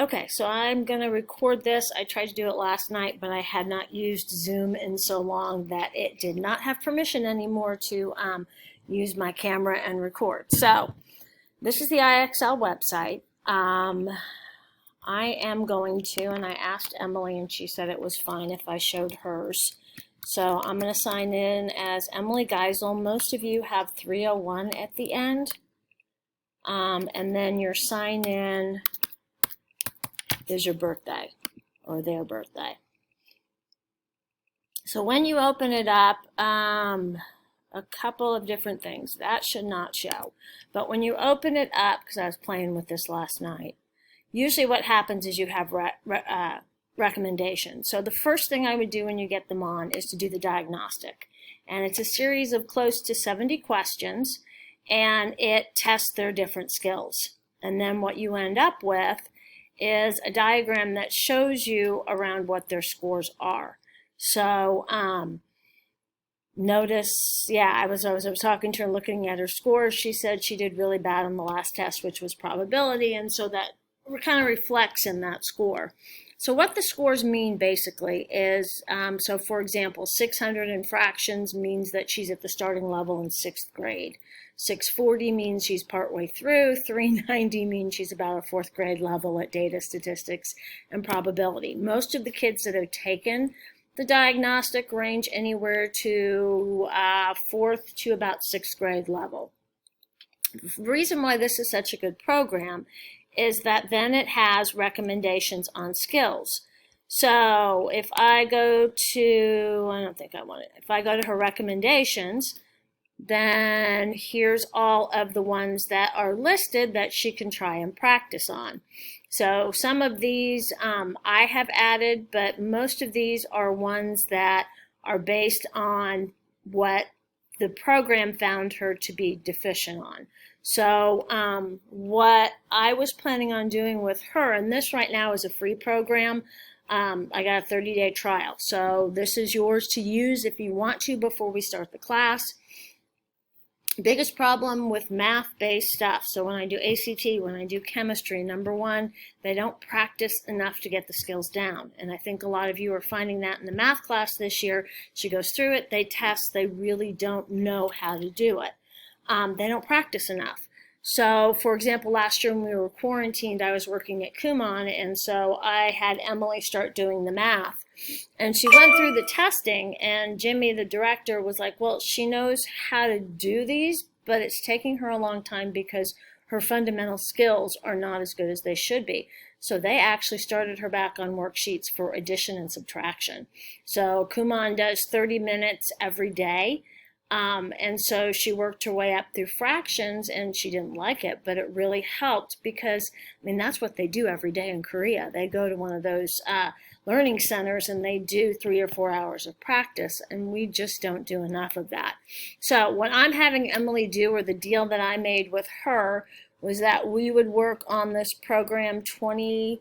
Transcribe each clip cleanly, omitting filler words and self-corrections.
Okay, so I'm going to record this. I tried to do it last night, but I had not used Zoom in so long that it did not have permission anymore to use my camera and record. So this is the IXL website. I am going to, and I asked Emily and she said it was fine if I showed hers. So I'm going to sign in as Emily Geisel. Most of you have 301 at the end. And then your sign in is your birthday or their birthday. So when you open it up, a couple of different things. That should not show. But when you open it up, because I was playing with this last night, usually what happens is you have recommendations. So the first thing I would do when you get them on is to do the diagnostic. And it's a series of close to 70 questions, and it tests their different skills. And then what you end up with is a diagram that shows you around what their scores are. So notice, yeah, I was talking to her, looking at her scores. She said she did really bad on the last test, which was probability, and so that kind of reflects in that score. So what the scores mean basically is, so for example, 600 in fractions means that she's at the starting level in 6th grade. 640 means she's partway through. 390 means she's about a 4th grade level at data, statistics, and probability. Most of the kids that have taken the diagnostic range anywhere to 4th to about 6th grade level. The reason why this is such a good program is that then it has recommendations on skills. So if I go to, I don't think I want it, if I go to her recommendations, then here's all of the ones that are listed that she can try and practice on. So some of these I have added, but most of these are ones that are based on what the program found her to be deficient on. So what I was planning on doing with her, and this right now is a free program, I got a 30-day trial. So this is yours to use if you want to before we start the class. Biggest problem with math-based stuff. So when I do ACT, when I do chemistry, number one, they don't practice enough to get the skills down. And I think a lot of you are finding that in the math class this year. She goes through it, they test, they really don't know how to do it. They don't practice enough. So, for example, last year when we were quarantined, I was working at Kumon, and so I had Emily start doing the math. And she went through the testing, and Jimmy, the director, was like, well, she knows how to do these, but it's taking her a long time because her fundamental skills are not as good as they should be. So they actually started her back on worksheets for addition and subtraction. So Kumon does 30 minutes every day. And so she worked her way up through fractions, and she didn't like it, but it really helped because, I mean, that's what they do every day in Korea. They go to one of those learning centers and they do 3 or 4 hours of practice, and we just don't do enough of that. So what I'm having Emily do, or the deal that I made with her, was that we would work on this program 20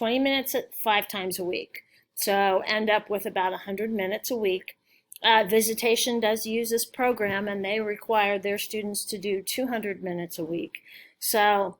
minutes at 5 times a week. So end up with about 100 minutes a week. Visitation does use this program, and they require their students to do 200 minutes a week. So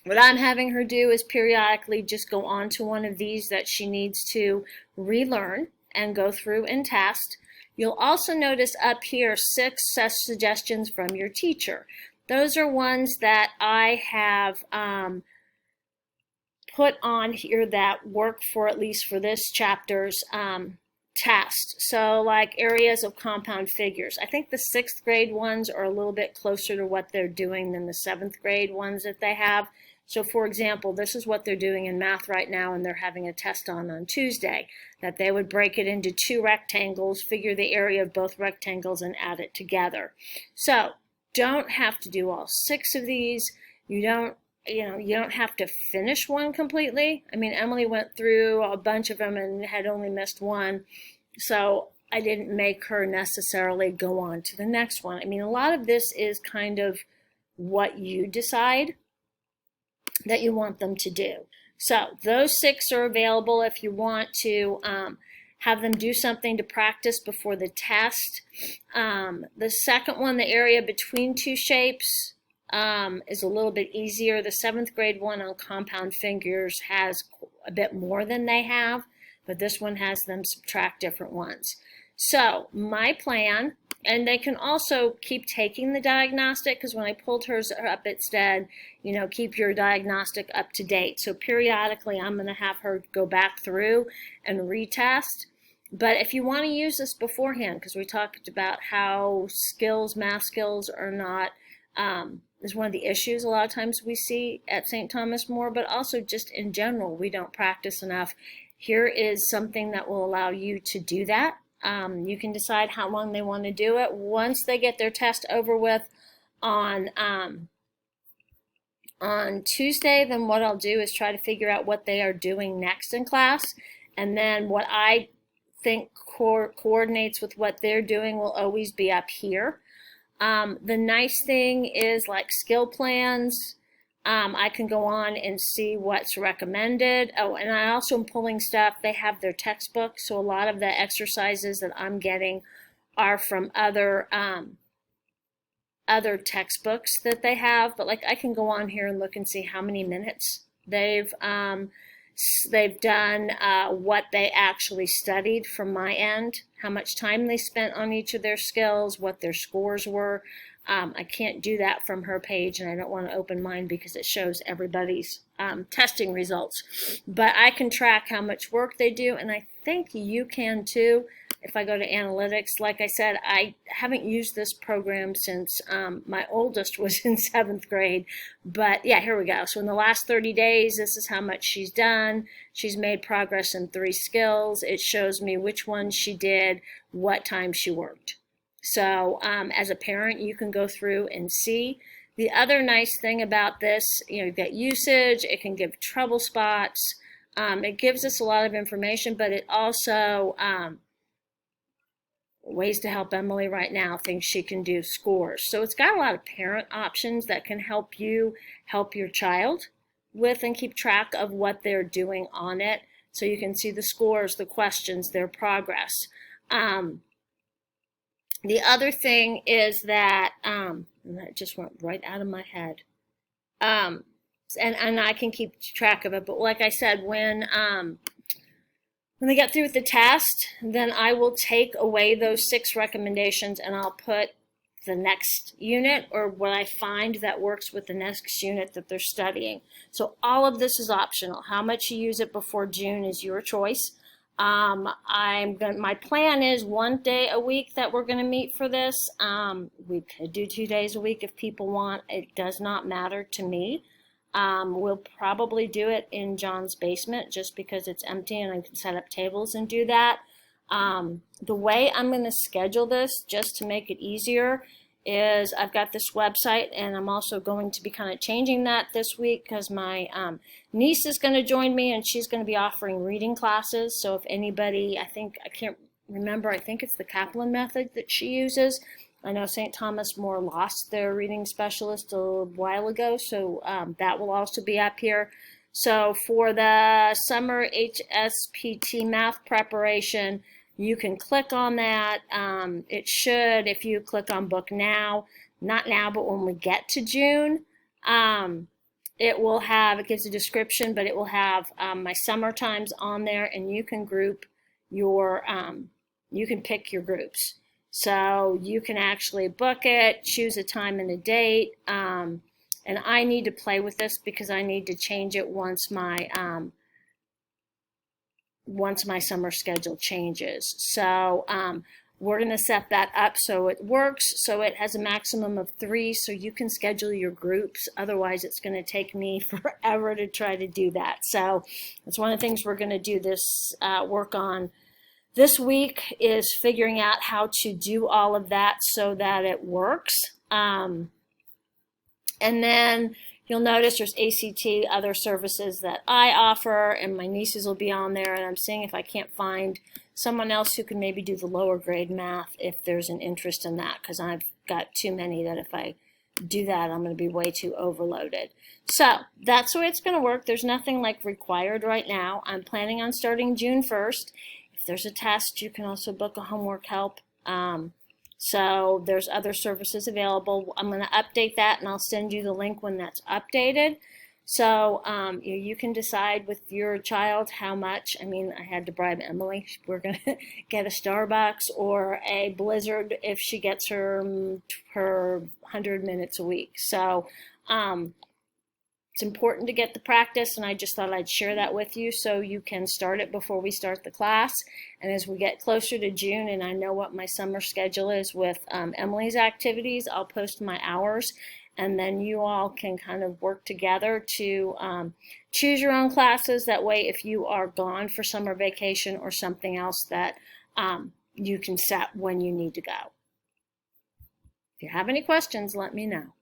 what I'm having her do is periodically just go on to one of these that she needs to relearn and go through and test. You'll also notice up here 6 suggestions from your teacher. Those are ones that I have put on here that work for, at least for this chapter's test. So like areas of compound figures. I think the 6th grade ones are a little bit closer to what they're doing than the 7th grade ones that they have. So for example, this is what they're doing in math right now, and they're having a test on Tuesday, that they would break it into 2 rectangles, figure the area of both rectangles, and add it together. So don't have to do all 6 of these. You don't have to finish one completely. I mean, Emily went through a bunch of them and had only missed one. So I didn't make her necessarily go on to the next one. I mean, a lot of this is kind of what you decide that you want them to do. So those 6 are available if you want to have them do something to practice before the test. The second one, the area between 2 shapes, is a little bit easier. The 7th grade one on compound figures has a bit more than they have, but this one has them subtract different ones. So my plan, and they can also keep taking the diagnostic, because when I pulled hers up, it said, you know, keep your diagnostic up to date. So periodically I'm going to have her go back through and retest. But if you want to use this beforehand, because we talked about how skills, math skills are not, is one of the issues a lot of times we see at St. Thomas More, but also just in general, we don't practice enough. Here is something that will allow you to do that. You can decide how long they want to do it. Once they get their test over with on Tuesday, then what I'll do is try to figure out what they are doing next in class, and then what I think coordinates with what they're doing will always be up here. The nice thing is, like skill plans, I can go on and see what's recommended. Oh, and I also am pulling stuff. They have their textbook, so a lot of the exercises that I'm getting are from other textbooks that they have. But like, I can go on here and look and see how many minutes they've done, what they actually studied from my end, how much time they spent on each of their skills, what their scores were. I can't do that from her page, and I don't want to open mine because it shows everybody's testing results. But I can track how much work they do, and I think you can too if I go to analytics. Like I said, I haven't used this program since my oldest was in 7th grade. But yeah, here we go. So in the last 30 days, this is how much she's done. She's made progress in 3 skills. It shows me which ones she did, what time she worked. So as a parent, you can go through and see. The other nice thing about this, you know, you get usage, it can give trouble spots. It gives us a lot of information, but it also, ways to help Emily right now, things she can do, scores. So it's got a lot of parent options that can help you help your child with and keep track of what they're doing on it. So you can see the scores, the questions, their progress. The other thing is that, and that just went right out of my head, and I can keep track of it, but like I said, when they get through with the test, then I will take away those 6 recommendations and I'll put the next unit, or what I find that works with the next unit that they're studying. So all of this is optional. How much you use it before June is your choice. My plan is 1 day a week that we're going to meet for this. We could do 2 days a week if people want. It does not matter to me. We'll probably do it in John's basement just because it's empty and I can set up tables and do that. The way I'm going to schedule this, just to make it easier, is I've got this website, and I'm also going to be kind of changing that this week because my niece is going to join me and she's going to be offering reading classes. So if anybody, I can't remember, I think it's the Kaplan method that she uses. I know St. Thomas More lost their reading specialist a while ago, so that will also be up here. So for the summer HSPT math preparation, you can click on that. It should, if you click on book now, not now, but when we get to June, it will have, it gives a description, but it will have my summer times on there, and you can group your, you can pick your groups. So you can actually book it, choose a time and a date, and I need to play with this because I need to change it once my summer schedule changes. So we're going to set that up so it works. So it has a maximum of 3, so you can schedule your groups. Otherwise, it's going to take me forever to try to do that. So that's one of the things we're going to do this work on this week, is figuring out how to do all of that so that it works. And then you'll notice there's ACT, other services that I offer, and my nieces will be on there, and I'm seeing if I can't find someone else who can maybe do the lower grade math if there's an interest in that, because I've got too many that if I do that, I'm going to be way too overloaded. So that's the way it's going to work. There's nothing like required right now. I'm planning on starting June 1st. If there's a test, you can also book a homework help. So there's other services available. I'm going to update that and I'll send you the link when that's updated. So you can decide with your child how much. I mean, I had to bribe Emily. We're going to get a Starbucks or a Blizzard if she gets her 100 minutes a week. So it's important to get the practice, and I just thought I'd share that with you so you can start it before we start the class. And as we get closer to June and I know what my summer schedule is with Emily's activities, I'll post my hours, and then you all can kind of work together to choose your own classes. That way, if you are gone for summer vacation or something else, that you can set when you need to go. If you have any questions, let me know.